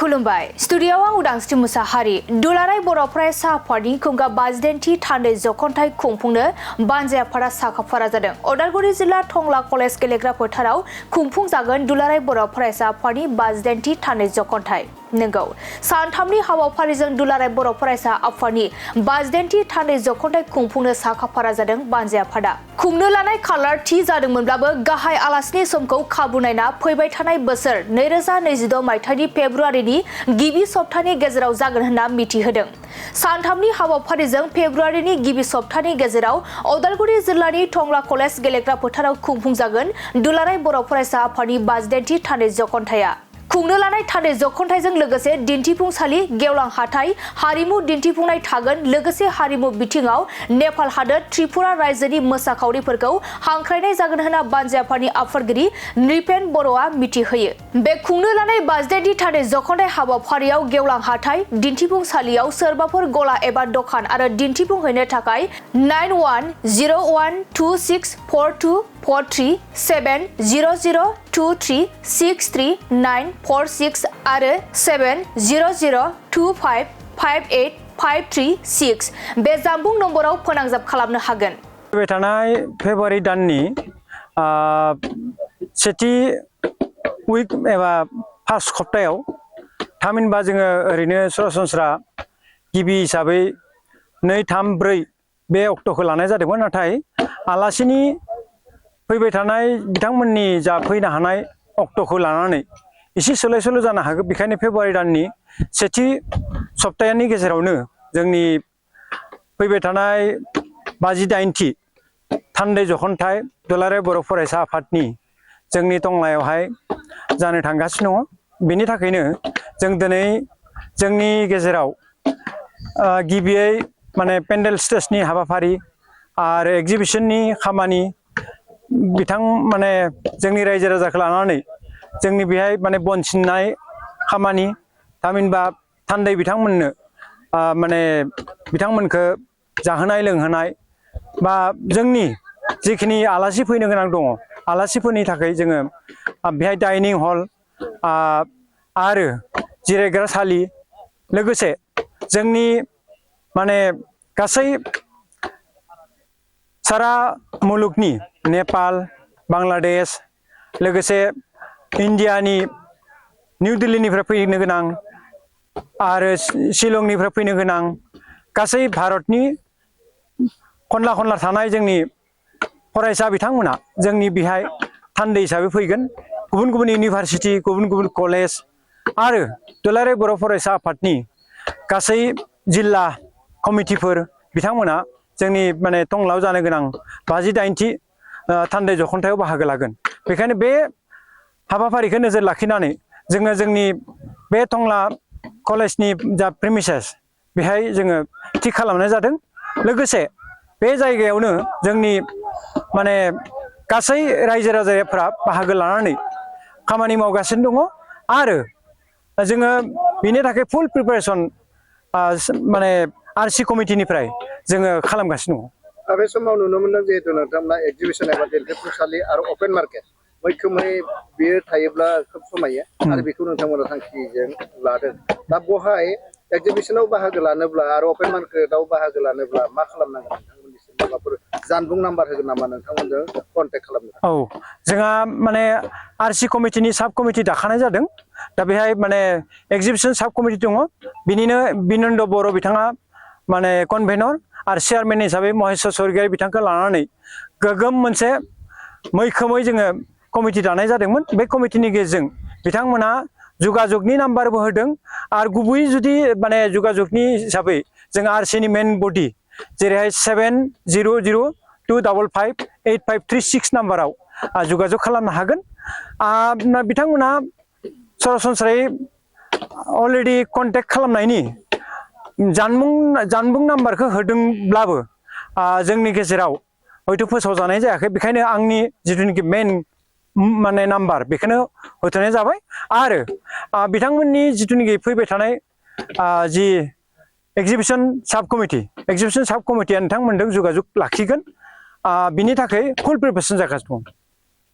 खुलुमबाय स्टुडियोआव आं उदांस्रि मुसाहारि दुलाराय बर' फरायसा आफादनि खुंगा 52 थान्दै जखनथाइ खुंफुंनो बानजायाफारा साखाफारा जादों। उदालगुरि जिल्ला टंला कलेज गेलेग्रा फोथाराव खुंफुंजागोन दुलाराय बर' फरायसा आफादनि 52 थान्दै जखनथाइ। नंगौ सानथामनि हाबाफारिजों दुलाराय बर' फरायसा आफादनि 52 थान्दै जखनथाइ खुंफुंनो साखाफारा जादों बानजायाफादा। खुंनो लानाय खालार थि जादोंमोनब्लाबो गाहाय आलासिनि समखौ खाबु नायना फैबाय थानाय बोसोर 2026 मायथाइनि फेब्रुवारिनि गिबि सप्तानि गेजेराव जागोन होनना मिथिहोदों। सानथामनि हाबाफारिजों फेब्रुवारिनि गिबि सप्तानि गेजेराव उदालगुरि जिल्लानि टंला कलेज गेलेग्रा फोथाराव खुंफुंजागोन दुलाराय बर' फरायसा आफादनि 52 थान्दै जखनथाइया। खुंनो लानाय थान्दै जखनथाइजों लोगोसे दिन्थिफुंसालि गेवलां हाथाइ हारिमु दिन्थिफुंनाय थागोन। लोगोसे हारिमु बिथिङाव नेपाल हादोर त्रिपुरा रायजोनि मोसाखावरिफोरखौ हांख्रायनाय जागोन होनना बानजायाफादनि आफादगिरि नृपेन बर'आ मिथिहोयो। बे खुंनो लानाय 52 थान्दै जखनथाइ हाबाफारियाव गेवलां हाथाइ दिन्थिफुंसालियाव सोरबाफोर गला एबा दखान आरो दिन्थिफुंहैनो थाखाय 91012642437002363946 आरो 7002558536 बे जानबुं नम्बराव फोनांजाब खालामनो हागोन। फैबाय थानाय फेब्रुवारि दाननि सेथि उइक एबा फार्स्ट सप्तायाव थामहिनबा जोङो ओरैनो सरासनस्रा गिबि हिसाबै 2, 3, 4 बे अक्ट'खौ लानाय जादोंमोन। नाथाय आलासिनि फैबाय थानाय बिथांमोननि जा फैनो हानाय अक्ट'खौ लानानै एसे सोलाय सोल' जानो हागौ। बेखायनो फेब्रुवारि दाननि सेथि सप्ताहनि गेजेरावनो जोंनि फैबाय थानाय 58थि थान्दै जखनथाइ दुलाराय बर' फरायसा आफादनि जोंनि टंलायावहाय जानो थांगासिनो दङ। बेनि थाखायनो जों दिनै जोंनि गेजेराव गिबियै माने पेन्डेल स्टेजनि हाबाफारि आरो एग्जिबिशननि खामानि माने जोंनि रायजो राजाखौ लानानै जोंनि बेहाय माने बन सिननाय खामानि थामहिनबा थान्दै बिथांमोननो माने बिथांमोनखौ जाहोनाय लोंहोनाय बा जोंनि जिखिनि आलासि फैनो गोनां दङ आलासिफोरनि थाखाय जोङो बेहाय डाइनिं हल आरो जिरायग्रासालि लोगोसे जोंनि माने गासै सारा मुलुगनि नेपाल बांलादेश लोगोसे इन्डियानि निउ दिल्लीनिफ्राय फैनो गोनां आरो शिलंनिफ्राय फैनो गोनां गासै भारतनि खनला खनला थानाय जोंनि फरायसा बिथांमोना जोंनि बेहाय थान्दै हिसाबै फैगोन। गुबुन गुबुन इउनिभारसिटि गुबुन गुबुन कलेज आरो दुलाराय बर' फरायसा आफादनि गासै जिल्ला कमिटिफोर बिथांमोना जोंनि माने टंलायाव जानो गोनां 58थि थान्दै जखनथायाव बाहागो लागोन। बेखायनो बे हाबाफारिखौ नोजोर लाखिनानै जोङो जोंनि बे टंला कलेजनि जा प्रिमिसेस बेहाय जोङो थि खालामनाय जादों। लोगोसे बे जायगायावनो जोंनि माने गासै रायजो राजाफ्रा बाहागो लानानै खामानि मावगासिनो दङ आरो जोङो बेनि थाखाय फुल प्रिपारेसन माने आरसि कमिटिनिफ्राय जोङो खालामगासिनो दङ। बे समाव नुनो मोनदों जिहेतु नोंथांमोना एग्जिबिशन एबा दिन्थिफुंसालि आरो अपेन मार्केट मैखोमै बेयो थायोब्ला खोब समायो आरो बेखौ नोंथांमोना थांखिजों लादों। दा बहाय एग्जिबिशनाव बाहागो लानोब्ला आरो अपेन मार्केटआव बाहागो लानोब्ला मा खालामनांगोन? नोंथांमोननिसिम माबाफोर जानबुं नाम्बार होगोन नामा नोंथांमोनजों कन्टेक्ट खालामनो? औ जोंहा माने आरसि कमिटिनि साब कमिटि दाखानाय जादों। दा बेहाय माने एग्जिबिशन साब कमिटि दङ। बिनिनो बिनन्द बर' बिथाङा माने कनभेनर आरो चेयारमेन हिसाबै महेश्वर स्वर्गीयारि बिथांखौ लानानै गोगोम मोनसे मैखोमै जोङो कमिटि दानाय जादोंमोन। बे कमिटिनि गेजेरजों बिथांमोना जुगाजुगनि नाम्बारबो होदों आरो गुबैयै जुदि माने जुगाजुगनि हिसाबै जों आरसिनि मेन बडि जेरैहाय 7002558536 नाम्बाराव जुगाजुग खालामनो हागोन। बिथांमोना सरासनस्रायै अलरेडि कन्टेक्ट खालामनायनि जानबुं नाम्बारखौ होदोंब्लाबो जोंनि गेजेराव हयथ' फोसावजानाय जायाखै। बेखायनो आंनि जिथुनिखि मेन माने नाम्बार बेखौनो होथ'नाय जाबाय आरो बिथांमोननि जिथुनिखि फैबाय थानाय जि एग्जिबिशन साब कमिटिया नोंथांमोनजों जुगाजुग लाखिगोन। बिनि थाखाय फुल प्रिपारेसन जागासिनो दं।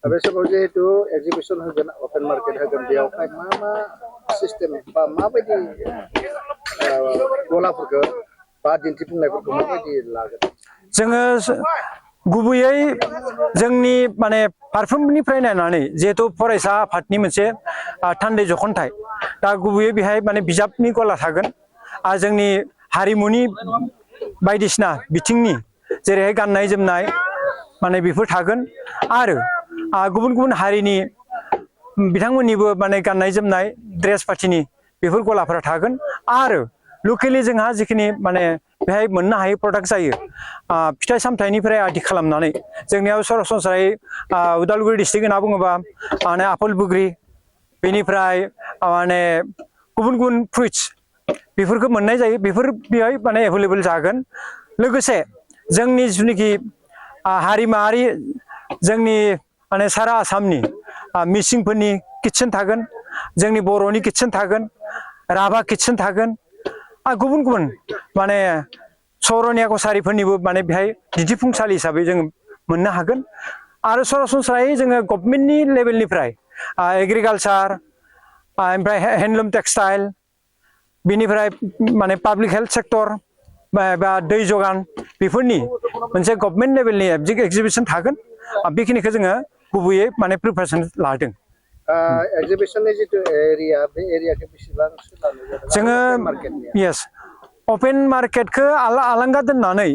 बे समाव जिहेतु एग्जिबिशन होगोन अपेन मार्केट होगोन बेयावहाय मा सिस्टेम बा माबायदि गलाफोरखौ बा दिन्थिफुंनायफोरखौ माबायदि लागोन जोङो गुबैयै जोंनि माने फारफ्रोमनिफ्राय नायनानै जिहेतु फरायसा आफादनि मोनसे थान्दै जखनथाय दा गुबैयै बेहाय माने बिजाबनि गला थागोन आरो जोंनि हारिमुनि बायदिसिना बिथिंनि जेरैहाय गाननाय जोमनाय माने बेफोर थागोन आरो गुबुन गुबुन हारिनि बिथांमोननिबो माने गाननाय जोमनाय ड्रेस पार्टिनि बेफोर गलाफोरा थागोन आरो लकेलि जोंहा जिखिनि माने बेहाय मोननो हायै प्रडाक्ट जायो फिथाइ सामथाइनिफ्राय आदि खालामनानै जोंनियाव सरासनस्रायै उदालगुरि डिस्ट्रिक्ट होनना बुङोबा माने आपेल बुग्रि बेनिफ्राय माने गुबुन गुबुन फ्रुइट्स बेफोरखौ मोननाय जायो बेफोर बेहाय माने एभेलेबल जागोन लोगोसे जोंनि जिथुनाखि हारिमायारि जोंनि माने सारा आसामनि मिसिंफोरनि किटचेन थागोन जोंनि बर'नि किटचेन थागोन राभा किटचेन थागोन गुबुन गुबुन माने सरनिया कसारिफोरनिबो माने बेहाय दिन्थिफुंसालि हिसाबै जों मोननो हागोन आरो सरासनस्रायै जोङो गभर्नमेन्टनि लेभेलनिफ्राय एग्रिकालचार ओमफ्राय हेन्डलुम टेक्सटाइल बिनिफ्राय माने पाब्लिक हेल्थ सेक्टर बा दै जगान बेफोरनि मोनसे गभर्नमेन्ट लेभेलनि एग्जिबिशन थागोन बेखिनिखौ जोङो गुबैयै माने प्रिपारेसन लादों एग्जिबिशननि जितु एरिया बे एरियाखौ बेसेबांसो लानाय जादों जोङो यस अपेन मार्केटखौ आलांगा दोननानै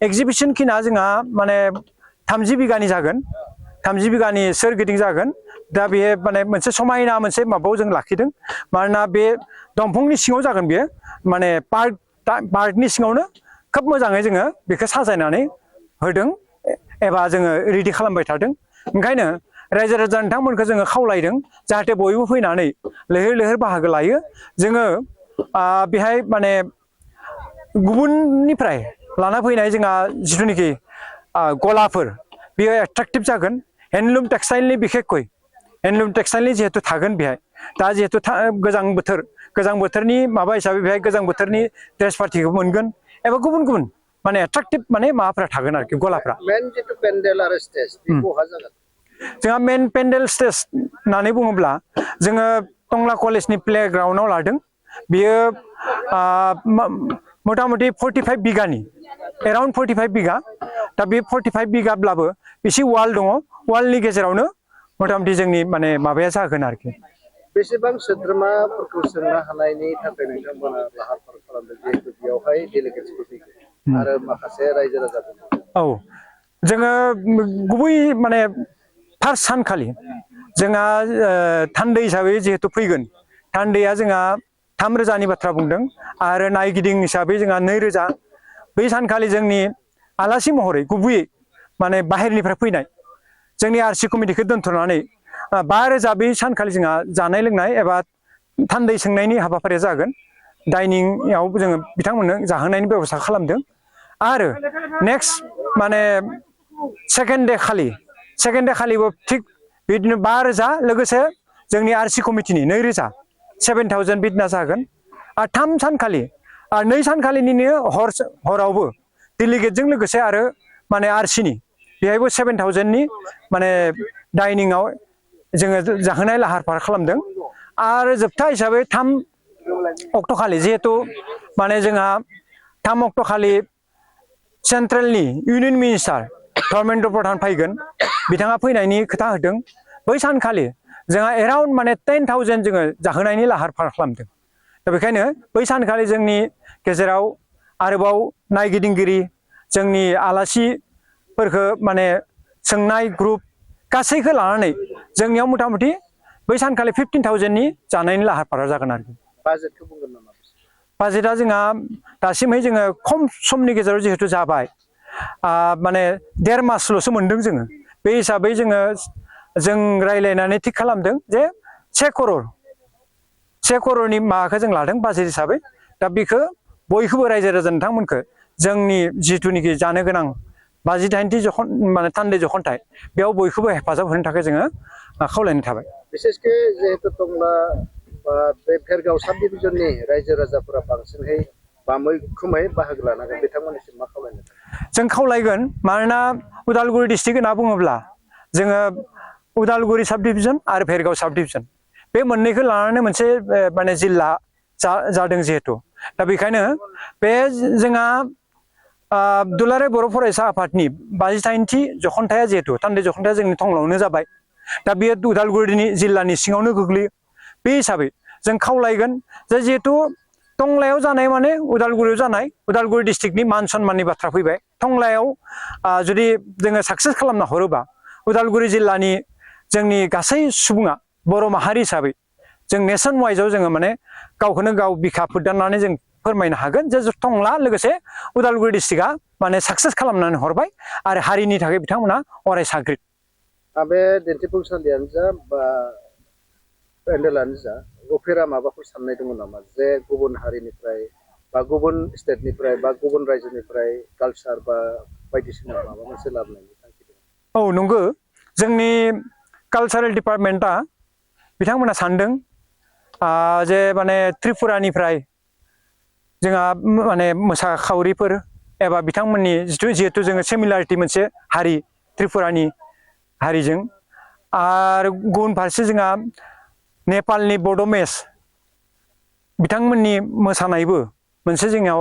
एग्जिबिशन खिना जोंहा माने 30 बिगानि जागोन 30 बिगानि सोरगिदिं जागोन दा बे माने मोनसे समायना मोनसे माबायाव जों लाखिदों मानोना बे दंफांनि सिङाव जागोन बेयो माने पार्कनि सिङावनो खोब मोजाङै जोङो बेखौ साजायनानै होदों एबा जोङो रेडि खालामबाय थादों ओंखायनो रायजो राजा नोंथांमोनखौ जोङो खावलायदों जाहाथे बयबो फैनानै लैहोर लैहोर बाहागो लायो जोङो बेहाय माने गुबुननिफ्राय लाना फैनाय जोंहा जिथुनाखि गलाफोर बेयो एट्राक्टिभ जागोन हेन्डलुम टेक्सटाइलनि बिखेखै हेन्डलुम टेक्सटाइलनि जिहेतु थागोन बेहाय दा जिहेतु गोजां बोथोरनि माबा हिसाबै बेहाय गोजां बोथोरनि ड्रेस पार्टिखौ मोनगोन एबा गुबुन गुबुन माने एट्राक्टिभ माने माबाफ्रा थागोन आरोखि गलाफ्रा मेन जितु पेन्डेल आरो स्टेज बहा जागोन जोंहा मेन पेन्डेल स्टेज होननानै बुङोब्ला जोङो टंला कलेजनि प्लेग्राउन्डआव लादों बियो मथा मथि 45 बिगानि एराउन्ड 45 बिगा दा बे 45 बिगाब्लाबो एसे वाल दङ वालनि गेजेरावनो मथा मथि जोंनि माने माबाया जागोन आरोखि बेसेबां सोद्रोमाफोरखौ सोंनो हानायनि थाखाय नोंथांमोना लाहार फाहार खालामदों जिहेतु बेयावहाय डेलिगेट्सफोर फैगोन आरो माखासे रायजो राजाफोर औ जोङो गुबै माने फार्स्ट सानखालि जोंहा थान्दै हिसाबै जिहेतु फैगोन थान्दैया जोंहा 3,000नि बाथ्रा बुंदों आरो नायगिदिं हिसाबै जोंहा 2,000 बै सानखालि जोंनि आलासि महरै गुबैयै माने बाहेरनिफ्राय फैनाय जोंनि आरसि कमिटिखौ दोनथ'नानै 5,000 बै सानखालि जोंहा जानाय लोंनाय एबा थान्दै सोंनायनि हाबाफारिया जागोन डाइनिंआव जोङो बिथांमोननो जाहोनायनि बेबस्था खालामदों आरो नेक्स्ट माने सेकेन्ड डे खालिबो थिग बिदिनो 5,000 लोगोसे जोंनि आरसि कमिटिनि 2,000 7,000 बिदिना जागोन आरो 3 सानखालि आरो 2 सानखालिनिनो हरावबो डेलिगेटजों लोगोसे आरो माने आरसिनि बेहायबो 7,000नि माने डाइनिंआव जोङो जाहोनाय लाहार फाहार खालामदों आरो जोबथा हिसाबै 3 अक्ट' खालि जिहेतु माने जोंहा 3 अक्ट' खालि सेन्ट्रेलनि इउनियन मिनिस्टार धर्मेन्द्र प्रधान फैगोन बिथाङा फैनायनि खोथा होदों बै सानखालि जोंहा एराउन्ड माने 10,000 जोङो जाहोनायनि लाहार फाहार खालामदों दा बेखायनो बै सानखालि जोंनि गेजेराव आरोबाव नायगिदिंगिरि जोंनि आलासिफोरखौ माने सोंनाय ग्रुप गासैखौ लानानै जोंनियाव मथा मथि बै सानखालि 15,000नि जानायनि लाहार फाहार जागोन आरोखि बाजेटखौ बुंगोन नामा बाजेटआ जोंहा दासिमहाय जोङो खम समनि गेजेराव जिहेतु जाबाय माने 1.5 मासल'सो मोनदों जोङो बे हिसाबै जों रायज्लायनानै थिग खालामदों जे 1 क'रनि माबाखौ जों लादों बाजेट हिसाबै दा बेखौ बयखौबो रायजो राजा नोंथांमोनखौ जोंनि जिथुनिखि जानो गोनां 80-90 माने थान्दै जखनथाय बेयाव बयखौबो हेफाजाब होनो थाखाय जोङो खावलायनाय थाबाय बिसेसके जिहेतु टंला बे भेरगाव साब डिभिजननि रायजो राजाफोरा बांसिनहै बा मैखोमै बाहागो लानांगोन बिथांमोननिसिम मा खावलायनो जों खावलायगोन मानोना उदालगुरि डिस्ट्रिक्ट होनना बुङोब्ला जोङो उदालगुरि साब डिभिजन आरो भेरगाव साब डिभिजन बे मोननैखौ लानानै मोनसे माने जिल्ला जादों जिहेतु दा बेखायनो बे जोंहा दुलाराय बर' फरायसा आफादनि 52थि जखनथाया जिहेतु थान्दै जखनथाया जोंनि टंलायावनो जाबाय दा बेयो उदालगुरि जिल्लानि सिङावनो गोग्लैयो बे हिसाबै जों खावलायगोन जे जिहेतु टंलायाव जानाय माने उदालगुरियाव जानाय उदालगुरि डिस्ट्रिक्टनि मान सन्माननि बाथ्रा फैबाय टंलायाव जुदि जोङो साक्सेस खालामना हरोबा उदालगुरि जिल्लानि जोंनि गासै सुबुङा बर' माहारि हिसाबै जों नेसन वाइजआव जोङो माने गावखौनो गाव बिखा फोदाननानै जों फोरमायनो हागोन जे टंला लोगोसे उदालगुरि डिस्ट्रिक्टआ माने साक्सेस खालामनानै हरबाय आरो हारिनि थाखाय बिथांमोना अराय साग्रिद बे दिन्थिफुंसालियानो जा बा पेन्डेलानो जा उफेरा माबाफोर साननाय दङ नामा जे गुबुन हारिनिफ्राय बा गुबुन स्टेटनिफ्राय बा गुबुन रायजोनिफ्राय कालचार बा बायदिसिना माबा मोनसे लाबोनायनि थांखि दङ? औ नंगौ जोंनि कालचारेल डिपार्टमेन्टआ बिथांमोना सानदों जे माने त्रिपुरानिफ्राय जोंहा माने मोसाखावरिफोर एबा बिथांमोननि जिहेतु जोङो सिमिलारिटि मोनसे हारि त्रिपुरानि हारिजों आरो गुबुन फारसे जोंहा नेपालनि बड'मेस बिथांमोननि मोसानायबो मोनसे जोंनियाव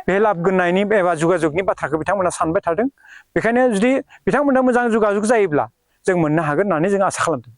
बे लाबोनायनि एबा जगाजगनि बाथ्राखौ बिथांमोना सानबाय थादों बेखायनो जुदि बिथांमोना मोजां जगाजग जायोब्ला जों मोननो हागोन होननानै जों आसा खालामदों।